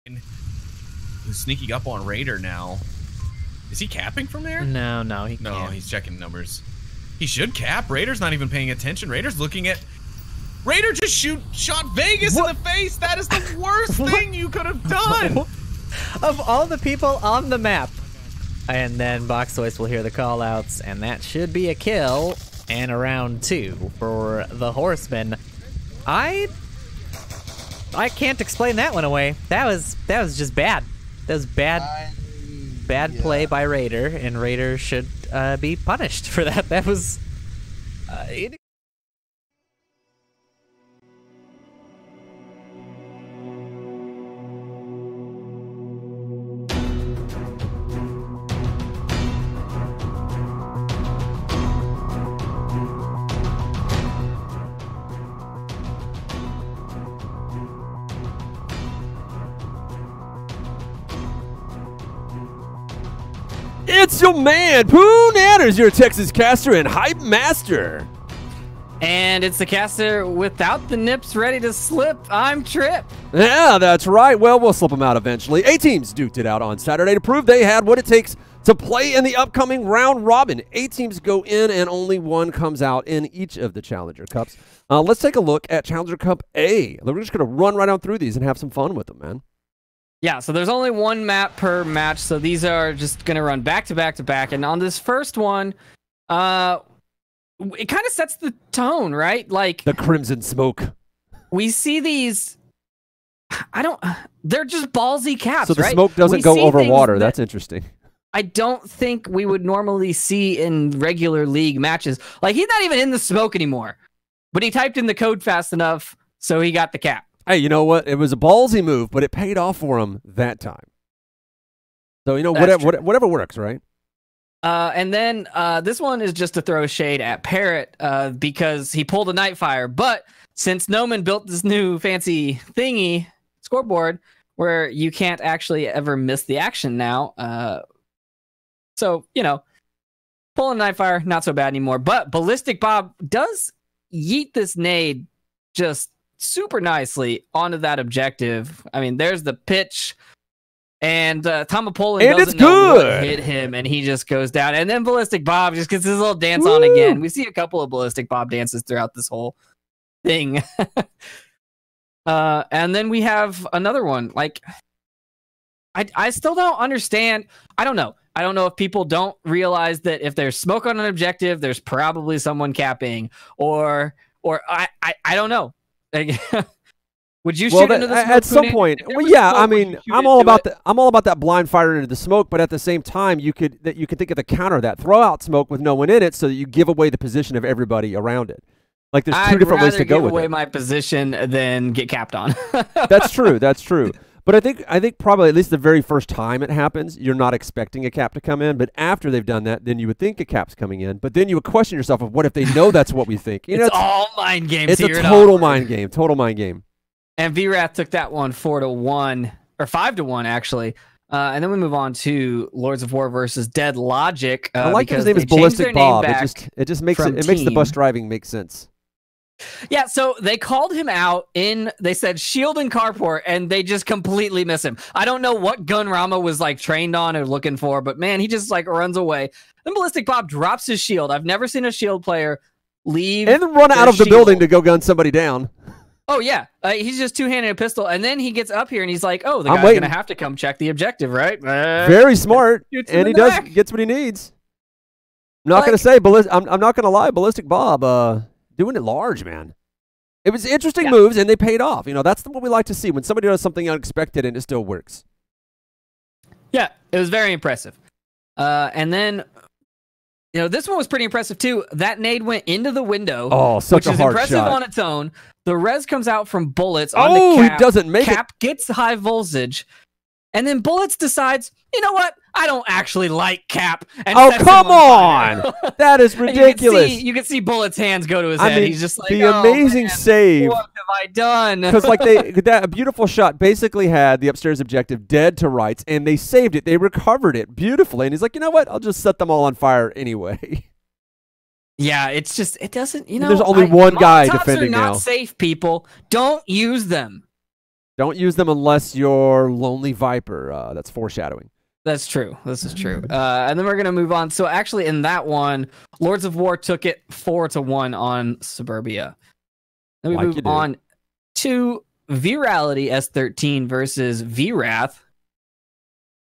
Who's sneaking up on Raider now? Is he capping from there? No, he can't. No, he's checking numbers. He should cap. Raider's not even paying attention. Raider's looking at... Raider just shot Vegas in the face. That is the worst thing you could have done. Of all the people on the map. And then Box Toys will hear the call-outs, and that should be a kill. And a round 2 for the Horsemen. I can't explain that one away. That was just bad. That was bad play by Raider, and Raider should be punished for that. That was... It's your man, Poonanners, your Texas caster and hype master. And it's the caster without the nips ready to slip. I'm Trip. Yeah, that's right. Well, we'll slip them out eventually. 8 teams duked it out on Saturday to prove they had what it takes to play in the upcoming round robin. 8 teams go in and only 1 comes out in each of the Challenger Cups. Let's take a look at Challenger Cup A. We're just going to run right on through these and have some fun with them, man. Yeah, so there's only 1 map per match, so these are just going to run back to back to back. And on this first one, it kind of sets the tone, right? Like the Crimson Smoke. We see these... They're just ballsy caps, so the right? smoke doesn't go over water. That's interesting. I don't think we would normally see in regular league matches. Like, he's not even in the smoke anymore. But he typed in the code fast enough, so he got the cap. Hey, you know what? It was a ballsy move, but it paid off for him that time. So, you know, whatever works, right? And then this one is just to throw shade at Parrot because he pulled a Nightfire. But since Noman built this new fancy thingy scoreboard where you can't actually ever miss the action now, so, you know, pulling a Nightfire, not so bad anymore. But Ballistic Bob does yeet this nade just super nicely onto that objective. I mean, there's the pitch, and Tomapolin doesn't know what hit him, and he just goes down. And then Ballistic Bob just gets his little dance on again. We see a couple of Ballistic Bob dances throughout this whole thing. And then we have another one. Like, I still don't understand. I don't know. I don't know if people don't realize that if there's smoke on an objective, there's probably someone capping, or I don't know. Like, would you shoot into the smoke at some point? Well, yeah. I mean, I'm all about that blind fire into the smoke, but at the same time, you could think of the counter that throw out smoke with no one in it, so that you give away the position of everybody around it. Like, there's 2 different ways to go with it. I'd rather give away my position than get capped on. That's true. That's true. But I think probably at least the very first time it happens, you're not expecting a cap to come in. But after they've done that, then you would think a cap's coming in. But then you would question yourself of what if they know that's what we think? You know, it's all mind games. It's a total mind game. Total mind game. And VRAth took that one 4-1 or 5-1 actually. And then we move on to Lords of War versus Dead Logic. I like his name is Ballistic Bob. It just makes the bus driving make sense. Yeah, so they called him out they said shield and carport, and they just completely miss him. I don't know what gun Rama was like trained on or looking for, but man, he just like runs away. Then Ballistic Bob drops his shield. I've never seen a shield player leave and then run out of the building to go gun somebody down. Oh yeah, he's just two-handing a pistol, and then he gets up here and he's like, "Oh, the guy's gonna have to come check the objective, right?" Very smart, and he gets what he needs. I'm not gonna say I'm not gonna lie, Ballistic Bob. Doing it large, man. It was interesting moves, and they paid off. You know, that's what we like to see, when somebody does something unexpected and it still works. Yeah, it was very impressive. And then, you know, this one was pretty impressive, too. That nade went into the window. Oh, such a hard shot. Which is impressive on its own. The res comes out from Bullets on the cap. He doesn't make it. Cap gets high voltage. And then Bullets decides, you know what? I don't actually like Cap. And come on! That is ridiculous. You can see Bullets' hands go to his head. He's just like, the amazing save. What have I done? Because like that beautiful shot basically had the upstairs objective dead to rights, and they saved it. They recovered it beautifully. And he's like, you know what? I'll just set them all on fire anyway. Yeah, it's just, it doesn't, you know. There's only one guy defending now. Molotovs are not now. safe, people. Don't use them. Don't use them unless you're Lonely Viper. That's foreshadowing. That's true. This is true. And then we're going to move on. So actually in that one, Lords of War took it 4-1 on Suburbia. Then we move on to Virality S13 versus VRATH.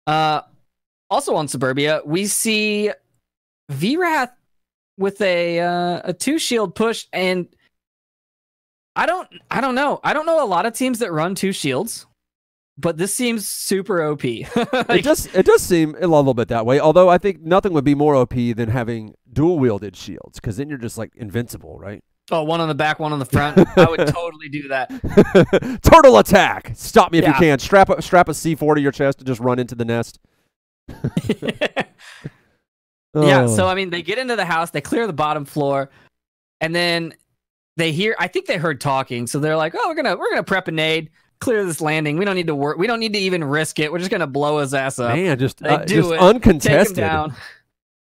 Also on Suburbia, we see VRATH with a 2-shield push, and I don't know. I don't know a lot of teams that run 2 shields. But this seems super OP. It does seem a little bit that way. Although I think nothing would be more OP than having dual wielded shields, because then you're just like invincible, right? Oh, one on the back, one on the front. I would totally do that. Turtle attack! Stop me if you can. Strap a C4 to your chest and just run into the nest. Yeah. So I mean, they get into the house, they clear the bottom floor, and then they hear. I think they heard talking, so they're like, "Oh, we're gonna prep a nade. Clear this landing. We don't need to work. We don't need to even risk it. We're just gonna blow his ass up." Man, just do it, uncontested. Take him down.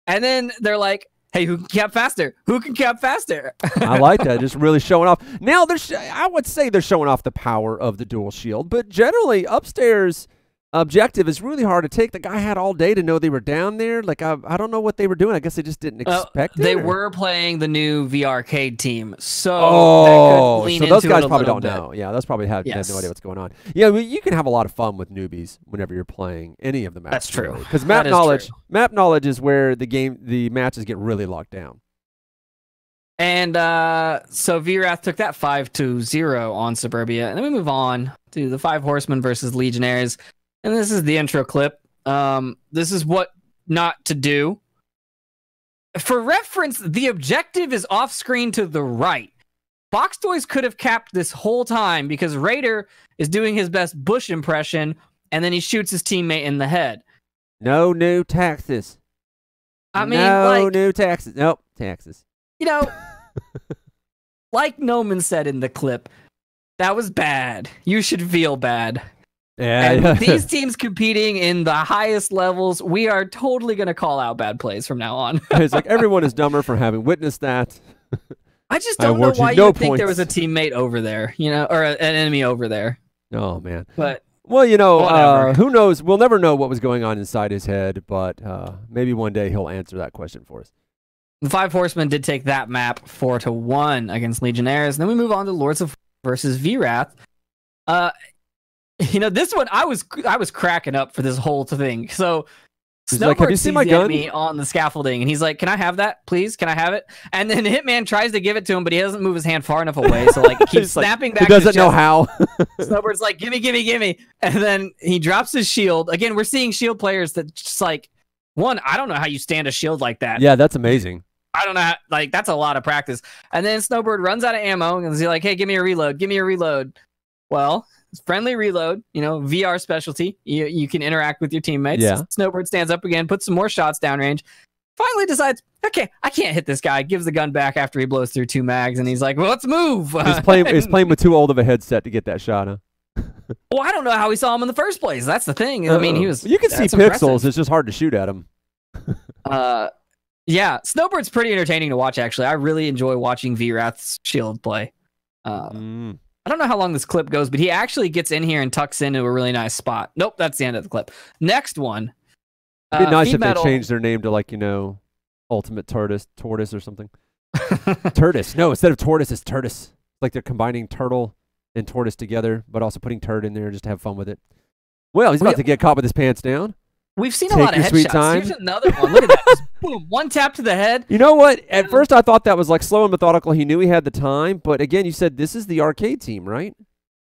And then they're like, "Hey, who can cap faster? Who can cap faster?" I like that. Just really showing off. Now I would say they're showing off the power of the dual shield, but generally upstairs objective is really hard to take. The guy had all day to know they were down there. Like I don't know what they were doing. I guess they just didn't expect it. They were playing the new VRcade team, so so those guys probably don't know. Yeah, those probably have no idea what's going on. Yeah, you can have a lot of fun with newbies whenever you're playing any of the maps. That's true. Because map knowledge is where the matches get really locked down. And so VRATH took that 5-0 on Suburbia, and then we move on to the 5 Horsemen versus Legionnaires. And this is the intro clip. This is what not to do. For reference, the objective is off screen to the right. Box Toys could have capped this whole time because Raider is doing his best Bush impression, and then he shoots his teammate in the head. No new taxes. I mean, no new taxes. Nope, taxes. You know, like Noman said in the clip, that was bad. You should feel bad. Yeah, and with these teams competing in the highest levels, we are totally going to call out bad plays from now on. It's like everyone is dumber for having witnessed that. I just don't know why you would think there was a teammate over there, you know, or an enemy over there. Oh, man. But well, you know, who knows? We'll never know what was going on inside his head, but maybe one day he'll answer that question for us. The 5 Horsemen did take that map 4-1 against Legionnaires. And then we move on to Lords of versus VRATH. You know, this one I was cracking up for this whole thing. So Snowbird like, sees the enemy on the scaffolding, and he's like, "Can I have that, please? Can I have it?" And then Hitman tries to give it to him, but he doesn't move his hand far enough away, so like keeps snapping back. He doesn't know how. Snowbird's like, "Gimme, gimme, gimme!" And then he drops his shield. Again, we're seeing shield players that just like, I don't know how you stand a shield like that. Yeah, that's amazing. I don't know, like that's a lot of practice. And then Snowbird runs out of ammo, and he's like, "Hey, give me a reload! Give me a reload!" Well, friendly reload, you know, VR specialty. You can interact with your teammates. Yeah. Snowbird stands up again, puts some more shots downrange. Finally decides, okay, I can't hit this guy. Gives the gun back after he blows through 2 mags, and he's like, well, let's move. He's playing with too old of a headset to get that shot, huh? Well, I don't know how we saw him in the first place. That's the thing. I mean, he was. You can see pixels. Impressive. It's just hard to shoot at him. Yeah, Snowbird's pretty entertaining to watch. Actually, I really enjoy watching VRATH's shield play. I don't know how long this clip goes, but he actually gets in here and tucks into a really nice spot. Nope, that's the end of the clip. Next one. It'd be nice if they changed their name to, like, you know, Ultimate Tortoise or something. Tortoise. No, instead of Tortoise, it's Turtis. Like they're combining turtle and tortoise together, but also putting turd in there just to have fun with it. Well, he's about to get caught with his pants down. We've seen a lot of headshots. Here's another one. Look at that. Just boom. One tap to the head. You know what? At first, I thought that was like slow and methodical. He knew he had the time. But again, you said this is the arcade team, right?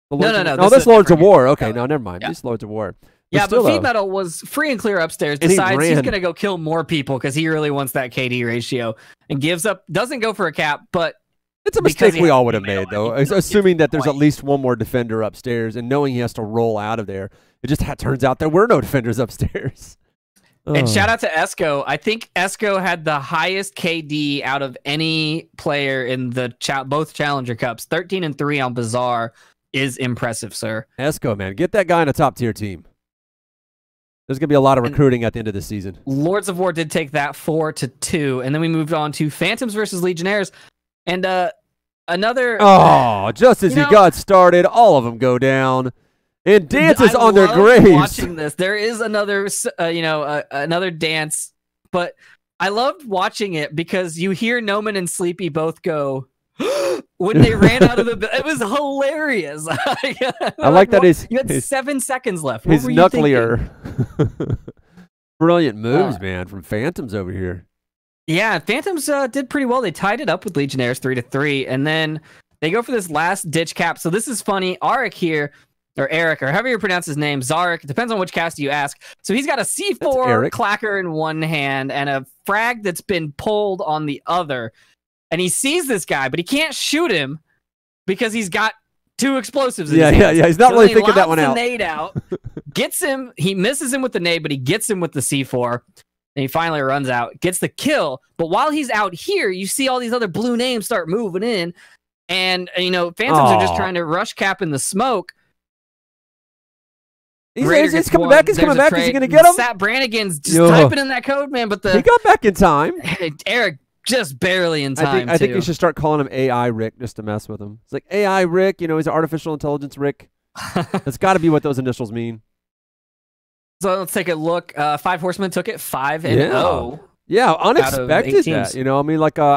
No. Oh, that's Lords of War. Okay, no, never mind. This is Lords of War. Yeah, but Feed Metal was free and clear upstairs. Decides he's going to go kill more people because he really wants that KD ratio. And gives up. Doesn't go for a cap, but... It's a mistake we all would have made, though. Assuming that there's at least one more defender upstairs and knowing he has to roll out of there. It just turns out there were no defenders upstairs. And shout out to Esco. I think Esco had the highest KD out of any player in the both Challenger Cups. 13-3 on Bazaar is impressive, sir. Esco, man. Get that guy in a top-tier team. There's going to be a lot of recruiting at the end of the season. Lords of War did take that 4-2. And then we moved on to Phantoms versus Legionnaires. And another... Oh, just as he got started, all of them go down. And dances I on their love graves. Watching this, there is another, another dance, but I loved watching it because you hear Noman and Sleepy both go when they ran out of the. It was hilarious. I like that you had 7 seconds left. His knucklier. Brilliant moves, man, from Phantoms over here. Yeah, Phantoms did pretty well. They tied it up with Legionnaires 3-3, and then they go for this last ditch cap. So this is funny. Arik here, or Eric, or however you pronounce his name, Zarek, depends on which caster you ask. So he's got a C4 clacker in one hand and a frag that's been pulled on the other. And he sees this guy, but he can't shoot him because he's got 2 explosives in his hands. Yeah. He's not really thinking that one out. Nade out, gets him. He misses him with the nade, but he gets him with the C4. And he finally runs out, gets the kill. But while he's out here, you see all these other blue names start moving in. And, Phantoms are just trying to rush cap in the smoke. He's coming back. He's coming back. Is he going to get him? Sat Brannigan's just typing in that code, man. But he got back in time. Eric just barely in time. I think you should start calling him AI Rick just to mess with him. It's like AI Rick. He's an artificial intelligence Rick. That's got to be what those initials mean. So let's take a look. 5 Horsemen took it 5-0. Yeah, unexpected that.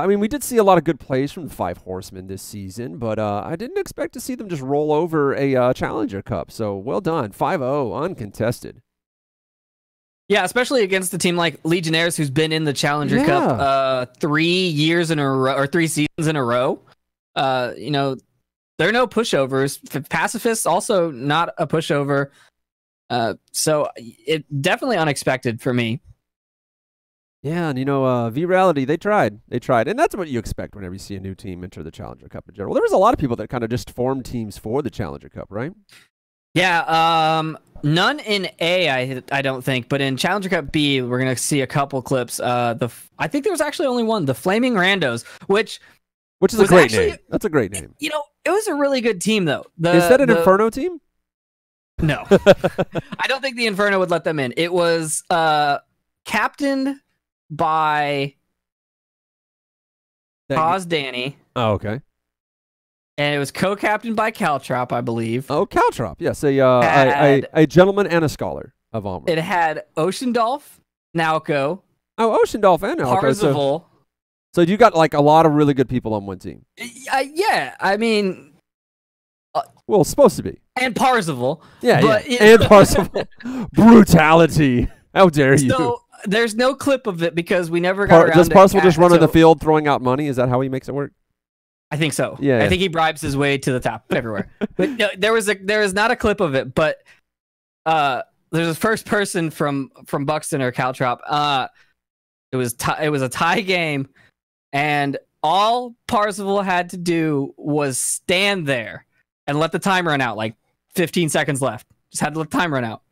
We did see a lot of good plays from the 5 Horsemen this season, but I didn't expect to see them just roll over a Challenger Cup. So well done, 5-0, uncontested. Yeah, especially against a team like Legionnaires, who's been in the Challenger Cup 3 years in a row, or 3 seasons in a row. They're no pushovers. Pacifists also not a pushover. So it definitely unexpected for me. Yeah, and V-Reality, they tried, and that's what you expect whenever you see a new team enter the Challenger Cup in general. There was a lot of people that kind of just formed teams for the Challenger Cup, right? Yeah, none in A, I don't think, but in Challenger Cup B, we're gonna see a couple clips. I think there was actually only one, the Flaming Randos, which is a great name. That's a great name. It was a really good team though. Is that an Inferno team? No, I don't think the Inferno would let them in. It was captained by Paz Danny. Oh, okay. And it was co-captained by Caltrop, I believe. Oh, Caltrop. Yes, a gentleman and a scholar of Onward. It had Oceandolph, Naoko. Oh, Oceandolph and Naoko. Parzival. So you got like a lot of really good people on one team. Yeah, I mean... well, it's supposed to be. And Parzival. Yeah, and Parzival. Brutality. How dare you. So there's no clip of it because we never got around to... Does Parzival just run on the field throwing out money? Is that how he makes it work? I think so. Yeah, I think he bribes his way to the top everywhere. But no, there is not a clip of it, but there's a first person from Buxton or Caltrop. It was a tie game, and all Parzival had to do was stand there and let the time run out. Like 15 seconds left. Just had to let the time run out.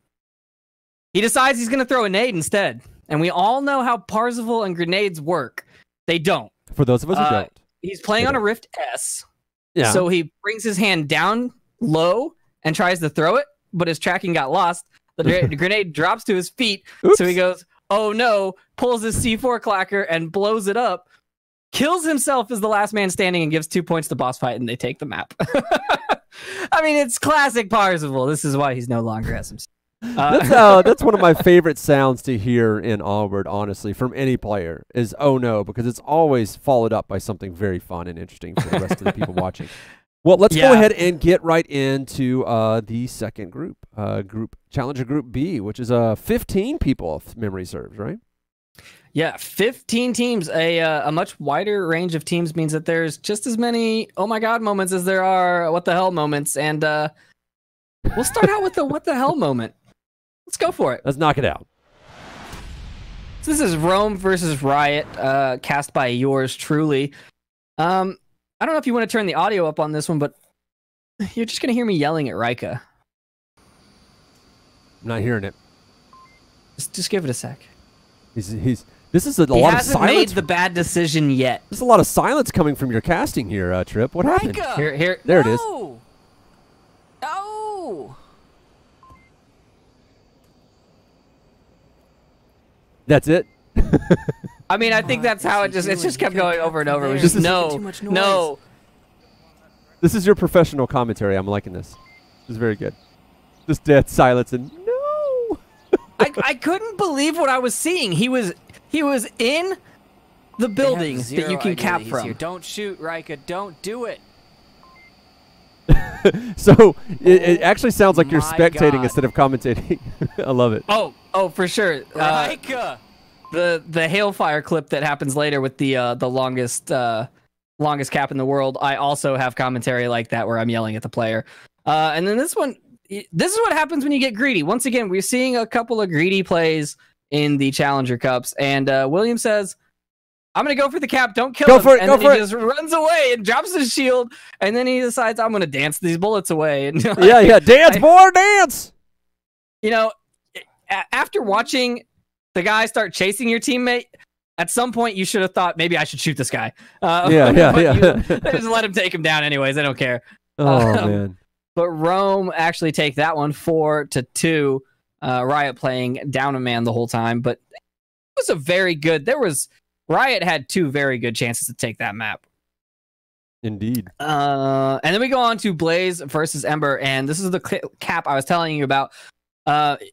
He decides he's going to throw a nade instead, and we all know how Parzival and grenades work. They don't. For those of us who don't. He's playing on a Rift S. Yeah. So he brings his hand down low and tries to throw it, but his tracking got lost. The grenade drops to his feet. Oops. So he goes, oh no, pulls his C4 clacker and blows it up, kills himself as the last man standing and gives 2 points to BOSSFIGHT, and they take the map. I mean, it's classic Parzival. This is why he's no longer SMC. That's one of my favorite sounds to hear in Onward, honestly, from any player, is "oh no," because it's always followed up by something very fun and interesting for the rest of the people watching. Well, let's go ahead and get right into the second group, Challenger Group B, which is 15 people, if memory serves, right? Yeah, 15 teams. A much wider range of teams means that there's just as many "oh my god" moments as there are "what the hell" moments, and we'll start out with the "what the hell" moment. Let's go for it. Let's knock it out. So this is Rome versus Riot, cast by yours truly. I don't know if you want to turn the audio up on this one, but you're just going to hear me yelling at Rika. I'm not hearing it. Just give it a sec. This is a lot of silence. He hasn't made the bad decision yet. There's a lot of silence coming from your casting here, Trip. What happened? Here. There it is. No! That's it? I mean, I think that's how it just kept going over and over. It was just no. This is your professional commentary. I'm liking this. This is very good. Just dead silence and no. I couldn't believe what I was seeing. He was in the building that you can cap from. Here. Don't shoot, Rika. Don't do it. So it actually sounds like you're my spectating God. instead of commentating. I love it. Oh, for sure. Rika. The hailfire clip that happens later with the longest cap in the world. I also have commentary like that where I'm yelling at the player. And then this one, this is what happens when you get greedy. Once again, we're seeing a couple of greedy plays in the Challenger Cups, and William says, I'm going to go for the cap. Don't kill him. And then he just runs away and drops his shield. And then he decides, I'm going to dance these bullets away. And Yeah. Dance, boy, dance. You know, after watching the guy start chasing your teammate, at some point you should have thought, maybe I should shoot this guy. Yeah. They just let him take him down anyways. They don't care. Oh, man. But Rome actually take that one 4-2. Riot playing down a man the whole time. But it was a very good... Riot had 2 very good chances to take that map. Indeed. And then we go on to Blaze versus Ember, and this is the cap I was telling you about.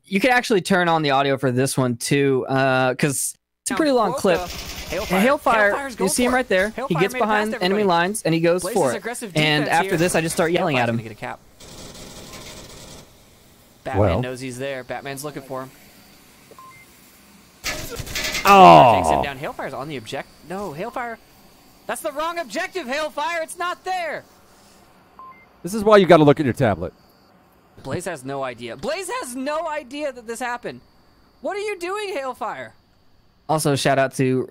You can actually turn on the audio for this one too, because it's a pretty long clip. Hailfire, you see him right there. He gets behind enemy lines and he goes for it. And after this, I just start yelling at him. Batman knows he's there. Batman's looking for him. Oh! Takes him down. Hailfire's on the objective. No, Hailfire. That's the wrong objective, Hailfire. It's not there. This is why you got to look at your tablet. Blaze has no idea. Blaze has no idea that this happened. What are you doing, Hailfire? Also, shout out to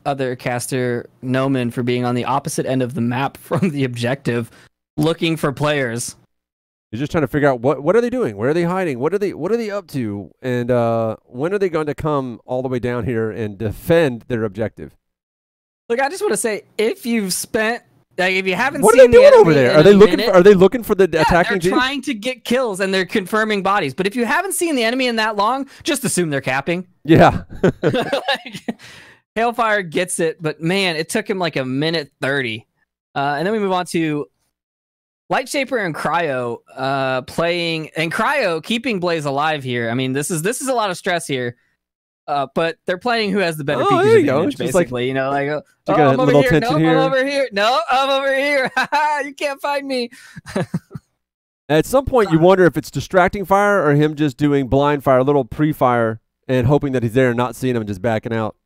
other caster Noman for being on the opposite end of the map from the objective, looking for players. You're just trying to figure out what are they doing? Where are they hiding? What are they up to? And when are they going to come all the way down here and defend their objective? Look, I just want to say, if you've spent, like, if you haven't what seen are they doing over there? Are they looking for the attacking team? They're trying to get kills and they're confirming bodies. But if you haven't seen the enemy in that long, just assume they're capping. Yeah. Hailfire gets it, but man, it took him like a minute 30. And then we move on to Lightshaper and Cryo playing, and Cryo keeping Blaze alive here. I mean, this is a lot of stress here. But they're playing who has the better peekage advantage, basically. You know, like, I'm over here. No, I'm over here. No, I'm over here. You can't find me. At some point, you wonder if it's distracting fire or him just doing blind fire, a little pre-fire, and hoping that he's there and not seeing him and just backing out.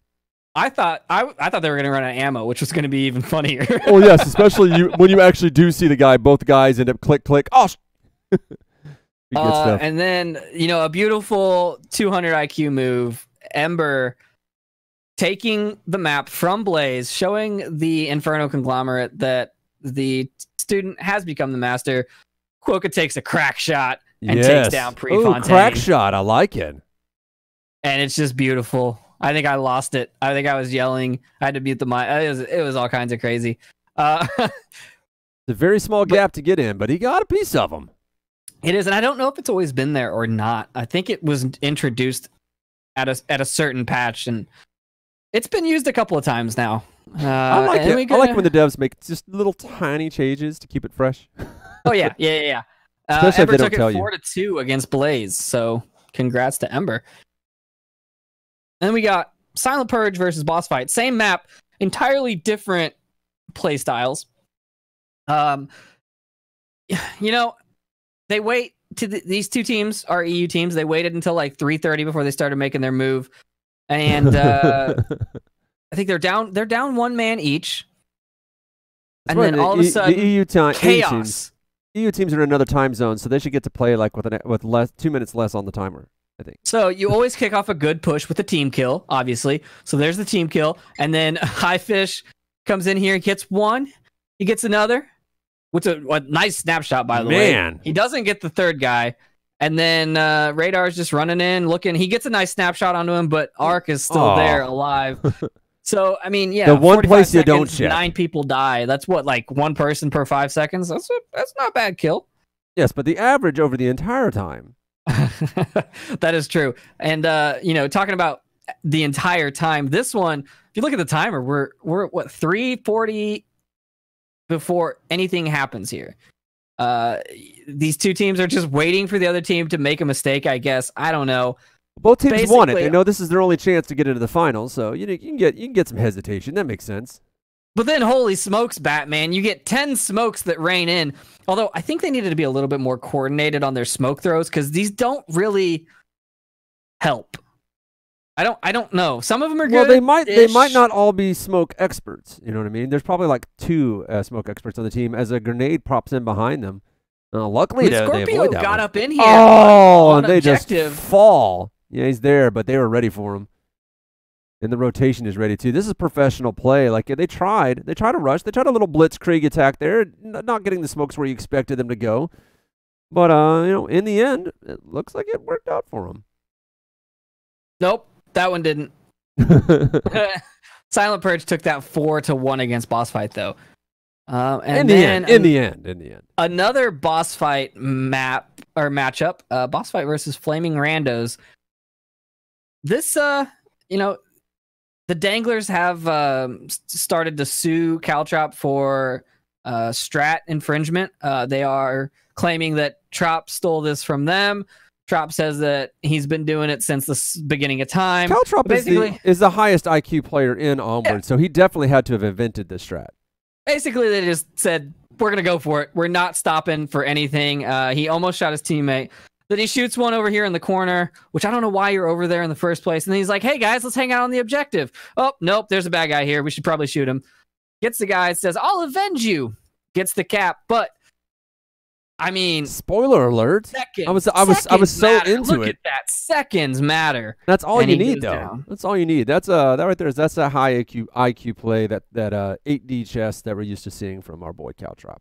I thought they were going to run out of ammo, which was going to be even funnier. Oh yes, especially when you actually do see the guy. Both guys end up click. Oh. Good stuff. And then a beautiful 200 IQ move. Ember taking the map from Blaze, showing the Inferno conglomerate that the student has become the master. Quokka takes a crack shot and takes down Prefontaine. Crack shot, I like it. And it's just beautiful. I think I lost it. I think I was yelling. I had to mute the mic. It was all kinds of crazy. It's a very small gap to get in, but he got a piece of them. It is, and I don't know if it's always been there or not. I think it was introduced at a certain patch, and it's been used a couple of times now. I like it. I like when the devs make just little tiny changes to keep it fresh. Oh yeah. Especially Ember if they took don't tell it 4-2 against Blaze, so congrats to Ember. And then we got Silent Purge versus Boss Fight. Same map, entirely different play styles. They wait to these two teams are EU teams. They waited until like 3:30 before they started making their move, and I think they're down one man each. And then all of a sudden, the EU chaos. EU teams are in another time zone, so they should get to play like with 2 minutes less on the timer, I think. So you always kick off a good push with a team kill, obviously. So there's the team kill, and then Highfish comes in here, gets one, he gets another. Which a nice snapshot, by the way. He doesn't get the third guy. And then Radar's just running in, looking. He gets a nice snapshot onto him, but Ark is still there, alive. So, I mean, yeah. The one place you don't check. 9 people die. That's what, like 1 person per 5 seconds? That's not a bad kill. Yes, but the average over the entire time. That is true. And, talking about the entire time, this one, if you look at the timer, we're what, 3:40 before anything happens here. These two teams are just waiting for the other team to make a mistake, I guess. I don't know. Both teams want it. They know this is their only chance to get into the finals, so you can get some hesitation. That makes sense. But then, holy smokes, Batman, you get 10 smokes that rain in. Although I think they needed to be a little bit more coordinated on their smoke throws because these don't really help. I don't know. Some of them are good. Well, they might not all be smoke experts. You know what I mean? There's probably like 2 smoke experts on the team as a grenade pops in behind them. Luckily, they avoid that got one. up in here. Oh, and they just fall. Yeah, he's there, but they were ready for him. And the rotation is ready too. This is professional play. Like they tried to rush. They tried a little blitzkrieg attack there, not getting the smokes where you expected them to go. But in the end, it looks like it worked out for them. Nope, that one didn't. Silent Purge took that 4-1 against Boss Fight though. In the end, another Boss Fight matchup. Boss Fight versus Flaming Randos. This, the Danglers have started to sue Caltrop for strat infringement. They are claiming that Trop stole this from them. Trop says that he's been doing it since the beginning of time. Caltrop is the highest IQ player in Onward, so he definitely had to have invented this strat. Basically, they just said, we're going to go for it. We're not stopping for anything. He almost shot his teammate. Then he shoots one over here in the corner, which I don't know why you're over there in the first place. And then he's like, hey, guys, let's hang out on the objective. Oh, nope, there's a bad guy here. We should probably shoot him. Gets the guy, says, I'll avenge you. Gets the cap. But, I mean... Spoiler alert. Seconds. I was so into it. Look at that. Seconds matter. That's all you need, though. Down. That's all you need. That's that right there. That's a high IQ play, that 8D chess that we're used to seeing from our boy Caltrop.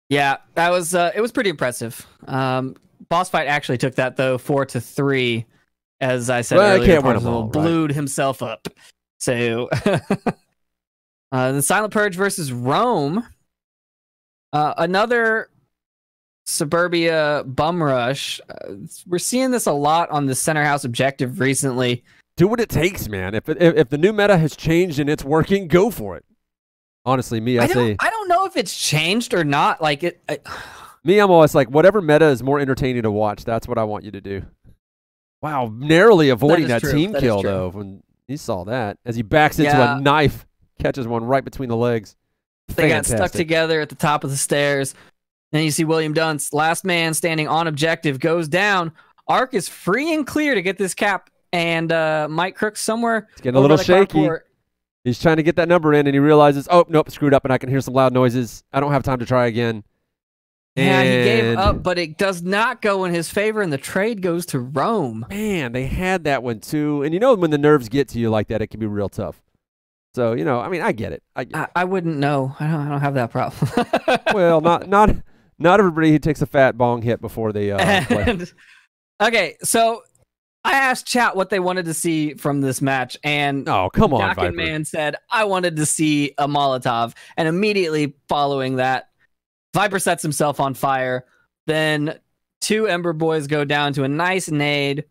Yeah, that was it was pretty impressive. Boss Fight actually took that though 4-3, as I said earlier. Blued himself up. So the Silent Purge versus Rome. Another Suburbia bum rush. We're seeing this a lot on the Center House objective recently. Do what it takes, man. If the new meta has changed and it's working, go for it. Honestly, I don't know if it's changed or not. Like it. I'm always like, whatever meta is more entertaining to watch, that's what I want you to do. Wow, narrowly avoiding that team kill, though, when you saw that. As he backs into a knife, catches one right between the legs. They got stuck together at the top of the stairs. Then you see William Dunce, last man standing on objective, goes down. Arc is free and clear to get this cap, and Mike Crooks somewhere. It's getting a little shaky. He's trying to get that number in, and he realizes, oh, nope, screwed up, and I can hear some loud noises. I don't have time to try again. Yeah, he gave up, but it does not go in his favor, and the trade goes to Rome. Man, they had that one, too. And when the nerves get to you like that, it can be real tough. So, I mean, I get it. I wouldn't know. I don't have that problem. Well, not everybody who takes a fat bong hit before they play. Okay, so I asked chat what they wanted to see from this match, and come on, Viper Man said, I wanted to see a Molotov, and immediately following that, Viper sets himself on fire. Then 2 Ember Boys go down to a nice nade.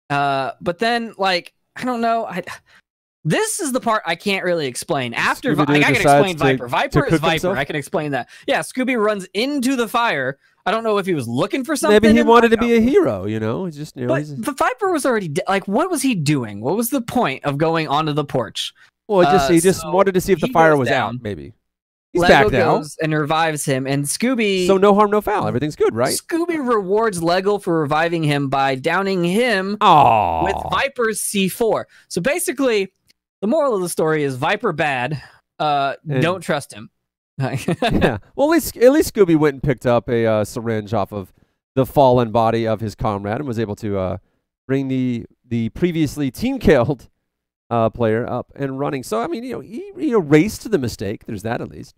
But then, I don't know. This is the part I can't really explain. After I can explain Viper. Viper is Viper. Himself? I can explain that. Yeah, Scooby runs into the fire. I don't know if he was looking for something. Maybe he wanted to be a hero, Just, but Viper was already what was he doing? What was the point of going onto the porch? Well, he just wanted to see if the fire was out, maybe. He's Lego back now. Goes and revives him, and Scooby... So no harm, no foul. Everything's good, right? Scooby rewards Lego for reviving him by downing him with Viper's C4. So basically, the moral of the story is Viper bad. Don't trust him. Yeah. Well, at least Scooby went and picked up a syringe off of the fallen body of his comrade and was able to bring the previously team-killed player up and running. So, I mean, he erased the mistake. There's that at least.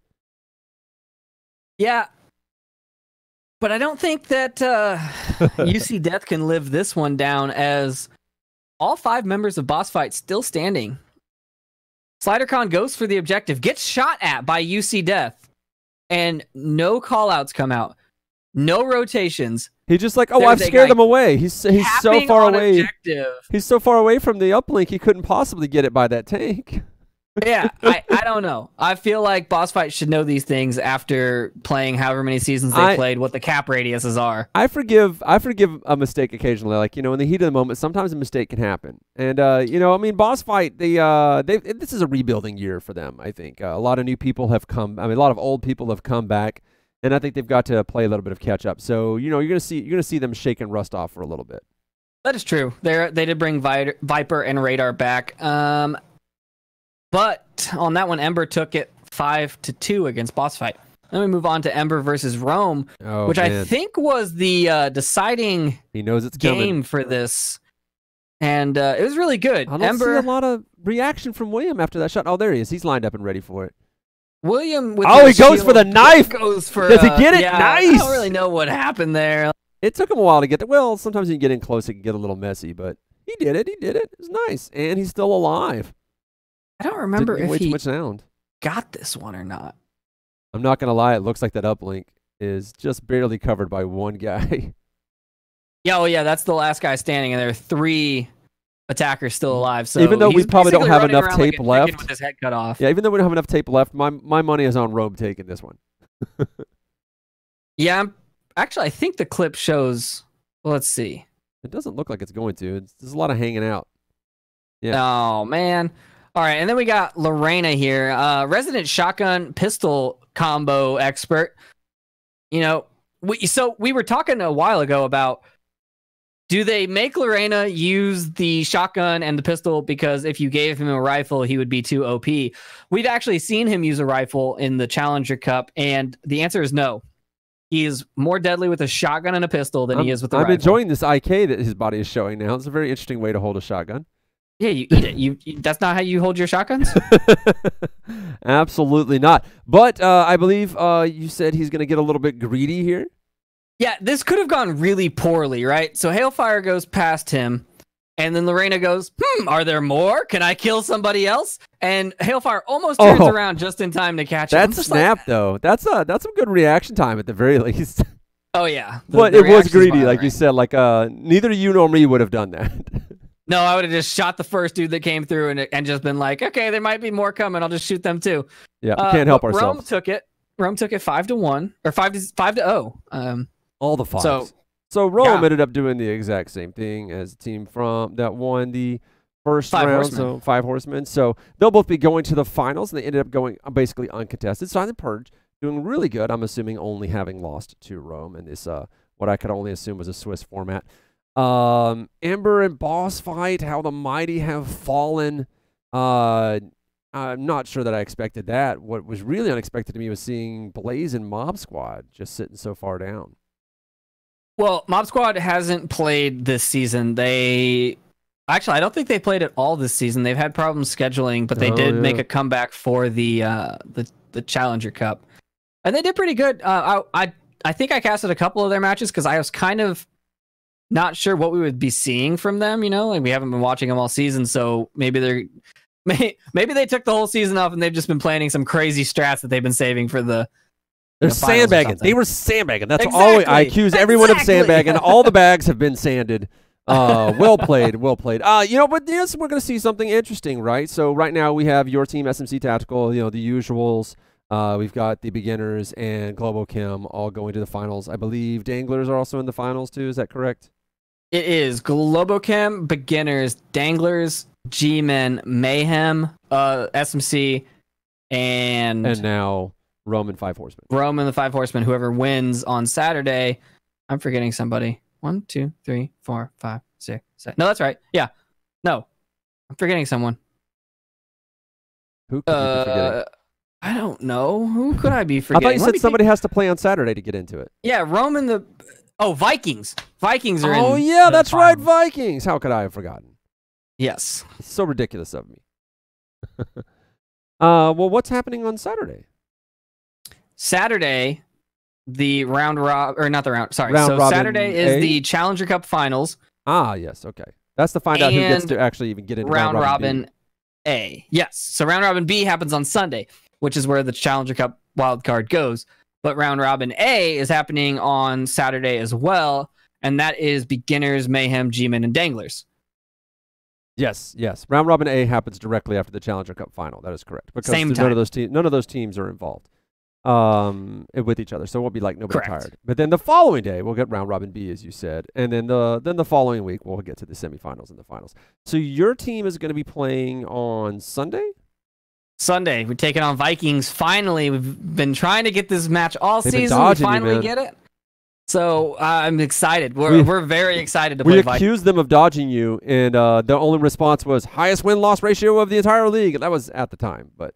Yeah, but I don't think that UC Death can live this one down, as all 5 members of Boss Fight still standing. SliderCon goes for the objective, gets shot at by UC Death, and no callouts come out, no rotations. He just I've scared them away. He's so far away. He's so far away from the uplink, he couldn't possibly get it by that tank. Yeah, I don't know. I feel like Boss Fight should know these things after playing however many seasons they played, what the cap radiuses are. I forgive a mistake occasionally. Like, in the heat of the moment, sometimes a mistake can happen. And, Boss Fight, this is a rebuilding year for them, I think. A lot of new people have come. A lot of old people have come back. And I think they've got to play a little bit of catch up. So, you're going to see them shaking rust off for a little bit. That is true. They did bring Viper and Radar back. But on that one, Ember took it 5-2 against Boss Fight. Then we move on to Ember versus Rome, which man. I think was the deciding game for this. And it was really good. I don't see a lot of reaction from William after that shot. Oh, there he is. He's lined up and ready for it. William with he goes for the knife. Does he get it? Yeah, nice. I don't really know what happened there. It took him a while to get there. Well, sometimes you can get in close, it can get a little messy, but he did it. It was nice. And he's still alive. I don't remember if he too much sound. Got this one or not. I'm not going to lie. It looks like that uplink is just barely covered by one guy. Yeah, that's the last guy standing, and there are 3 attackers still alive. So even though we probably don't have enough tape left. With his head cut off. Yeah, even though we don't have enough tape left, my money is on Rome taking this one. Yeah, actually, I think the clip shows. Well, let's see. It doesn't look like it's going to. There's a lot of hanging out. Yeah. Oh, man. All right, and then we got Lorena here, resident shotgun pistol combo expert. We were talking a while ago about, do they make Lorena use the shotgun and the pistol because if you gave him a rifle, he would be too OP? We've actually seen him use a rifle in the Challenger Cup, and the answer is no. He is more deadly with a shotgun and a pistol than he is with a rifle. I'm enjoying this IK that his body is showing now. It's a very interesting way to hold a shotgun. Yeah, you eat it. You that's not how you hold your shotguns? Absolutely not. But I believe you said he's going to get a little bit greedy here. Yeah, this could have gone really poorly, right? So Hailfire goes past him, and then Lorena goes, are there more? Can I kill somebody else? And Hailfire almost turns around just in time to catch him. That's snap, though. That's some good reaction time at the very least. Oh, yeah. But it was greedy, like you said. Like neither you nor me would have done that. No, I would have just shot the first dude that came through and just been like, okay, there might be more coming. I'll just shoot them too. Yeah, we can't help ourselves. Rome took it 5-1 or 5-0. All the fives. So Rome ended up doing the exact same thing as the team from that won the first round. So 5 horsemen. So they'll both be going to the finals, and they ended up going basically uncontested. Silent Purge doing really good. I'm assuming only having lost to Rome in this what I could only assume was a Swiss format. Ember and Boss Fight, how the mighty have fallen. I'm not sure that I expected that. What was really unexpected to me was seeing Blaze and Mob Squad just sitting so far down. Well, Mob Squad hasn't played this season. I don't think they played at all this season. They've had problems scheduling, but they did make a comeback for the Challenger Cup, and they did pretty good. I think I casted a couple of their matches because I was kind of not sure what we would be seeing from them, like we haven't been watching them all season, so maybe they took the whole season off and they've just been planning some crazy strats that they've been saving for the They're sandbagging. They were sandbagging. That's all I accuse everyone of sandbagging. All the bags have been sanded. Well played, well played. But yes, we're going to see something interesting, right? So right now we have your team, SMC Tactical, the usuals. We've got the beginners and Global Chem all going to the finals. I believe Danglers are also in the finals too. Is that correct? It is Globochem, Beginners, Danglers, G-Men, Mayhem, SMC, and now Rome and 5 Horsemen. Rome and the 5 Horsemen. Whoever wins on Saturday. I'm forgetting somebody. 1, 2, 3, 4, 5, 6, 7. No, that's right. Yeah. No. I'm forgetting someone. Who could you be forgetting? I don't know. Who could I be forgetting? I thought you said somebody has to play on Saturday to get into it. Yeah, Rome and the... Oh, Vikings. Vikings are in... Oh, yeah, that's right, Vikings. How could I have forgotten? Yes. It's so ridiculous of me. Well, what's happening on Saturday? Saturday, the round robin... Or not the round... Sorry. So Saturday is the Challenger Cup Finals. Ah, yes, okay. That's to find out who gets to actually even get into round robin A. Yes. So round robin B happens on Sunday, which is where the Challenger Cup wildcard goes. But round robin A is happening on Saturday as well, and that is Beginners, Mayhem, G-Men, and Danglers. Yes, yes. Round Robin A happens directly after the Challenger Cup final. That is correct. Because Same none time. of those teams are involved with each other. So it won't be like nobody Correct. tired. But then the following day, we'll get Round Robin B, as you said. And then the following week, we'll get to the semifinals and the finals. So your team is going to be playing on Sunday? Sunday, we're taking on Vikings. Finally, we've been trying to get this match all They've been season. We dodging you, finally man. get it. So I'm excited. We're very excited to play We Vikings. accused them of dodging you, and the only response was highest win-loss ratio of the entire league. And that was at the time, but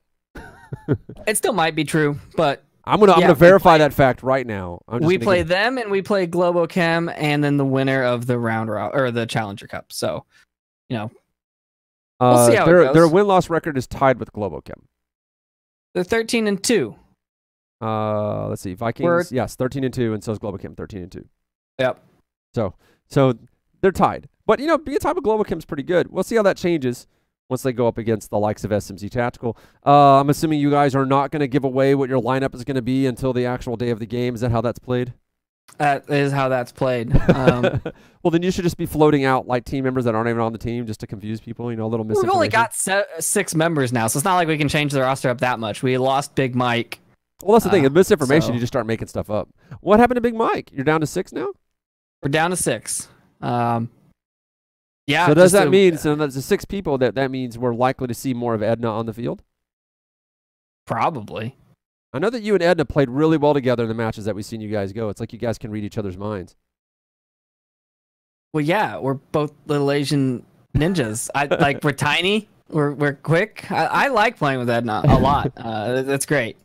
It still might be true, but I'm gonna we verify play- that fact right now. we play them and we play Globochem and then the winner of the or the Challenger Cup. So, you know, we'll see how it goes. Their win-loss record is tied with Globochem. They're 13-2. Let's see, Vikings. Yes, 13-2, and so is Globochem 13-2. Yep. So they're tied. But being tied with Globochem is pretty good. We'll see how that changes once they go up against the likes of SMC Tactical. I'm assuming you guys are not going to give away what your lineup is going to be until the actual day of the game. Is that how that's played? That is how that's played. Well, then you should just be floating out like team members that aren't even on the team just to confuse people. A little misinformation. We've only got 6 members now, so it's not like we can change the roster up that much. We lost Big Mike. Well, that's the thing. With misinformation, so- you just start making stuff up. What happened to Big Mike? You're down to 6 now? We're down to 6. Yeah. So does that mean, so that's the 6 people, that means we're likely to see more of Edna on the field? Probably. I know that you and Edna played really well together in the matches that we've seen you guys go. It's like you guys can read each other's minds. Well, yeah, we're both little Asian ninjas. We're tiny. We're quick. I like playing with Edna a lot. That's great.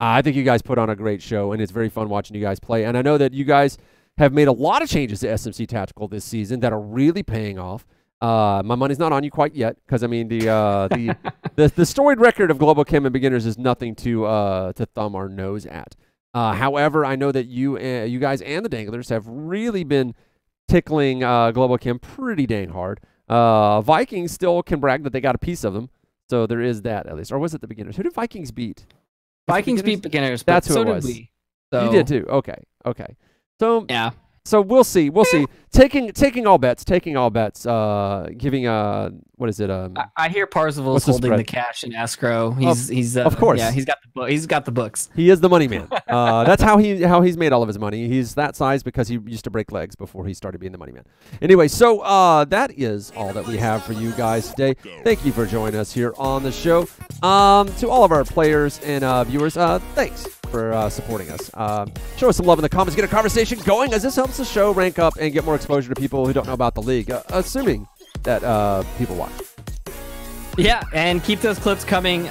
I think you guys put on a great show, and it's very fun watching you guys play. And I know that you guys have made a lot of changes to SMC Tactical this season that are really paying off. My money's not on you quite yet, because I mean the storied record of Global Chem and Beginners is nothing to thumb our nose at. However, I know that you guys and the Danglers have really been tickling Global Chem pretty dang hard. Vikings still can brag that they got a piece of them, so there is that at least. Or was it the Beginners? Who did Vikings beat? Vikings beat Beginners, but That's who so it did was. we. So, You did too. Okay. So yeah. So we'll see. Taking all bets. Giving what is it? I hear Parzival's what's the holding spread? the cash in escrow. He's of course. Yeah, he's got the books. He is the money man. That's how he's made all of his money. He's that size because he used to break legs before he started being the money man. Anyway, so that is all that we have for you guys today. Thank you for joining us here on the show. To all of our players and viewers, thanks for supporting us. Show us some love in the comments. Get a conversation going, as this helps the show rank up and get more exposure to people who don't know about the league, assuming that people watch. Yeah, and keep those clips coming,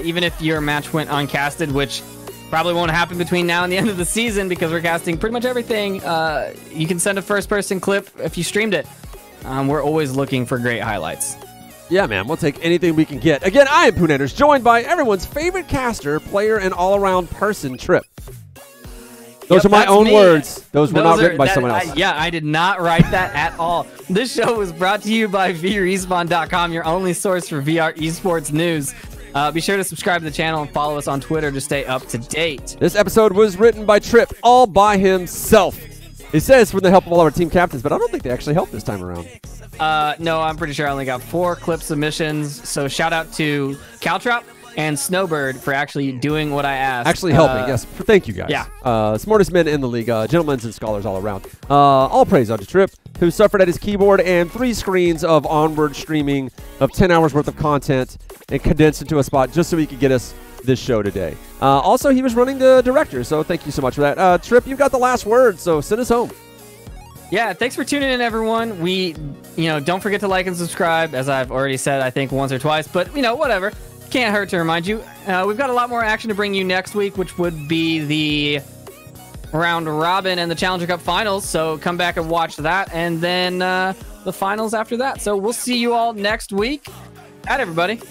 even if your match went uncasted, which probably won't happen between now and the end of the season because we're casting pretty much everything. You can send a first-person clip if you streamed it. We're always looking for great highlights. Yeah, man, we'll take anything we can get. Again, I am Poonanders, joined by everyone's favorite caster, player, and all-around person, Trip. Those are my own words. Those were not written by someone else. I did not write that at all. This show was brought to you by VRespawn.com, your only source for VR esports news. Be sure to subscribe to the channel and follow us on Twitter to stay up to date. This episode was written by Trip all by himself. He says with the help of all of our team captains, but I don't think they actually helped this time around. No, I'm pretty sure I only got 4 clip submissions. So shout out to Caltrop and Snowbird for actually doing what I asked. Actually helping, yes. Thank you, guys. Yeah. Smartest men in the league, gentlemen and scholars all around. All praise out to Trip, who suffered at his keyboard and 3 screens of Onward streaming of 10 hours worth of content and condensed into a spot just so he could get us this show today. Also, he was running the director, so thank you so much for that. Trip, you've got the last word, so send us home. Yeah, thanks for tuning in, everyone. Don't forget to like and subscribe, as I've already said, I think once or twice, but, whatever. Can't hurt to remind you. We've got a lot more action to bring you next week, which would be the round robin and the Challenger Cup finals, so come back and watch that, and then the finals after that. So we'll see you all next week. Everybody.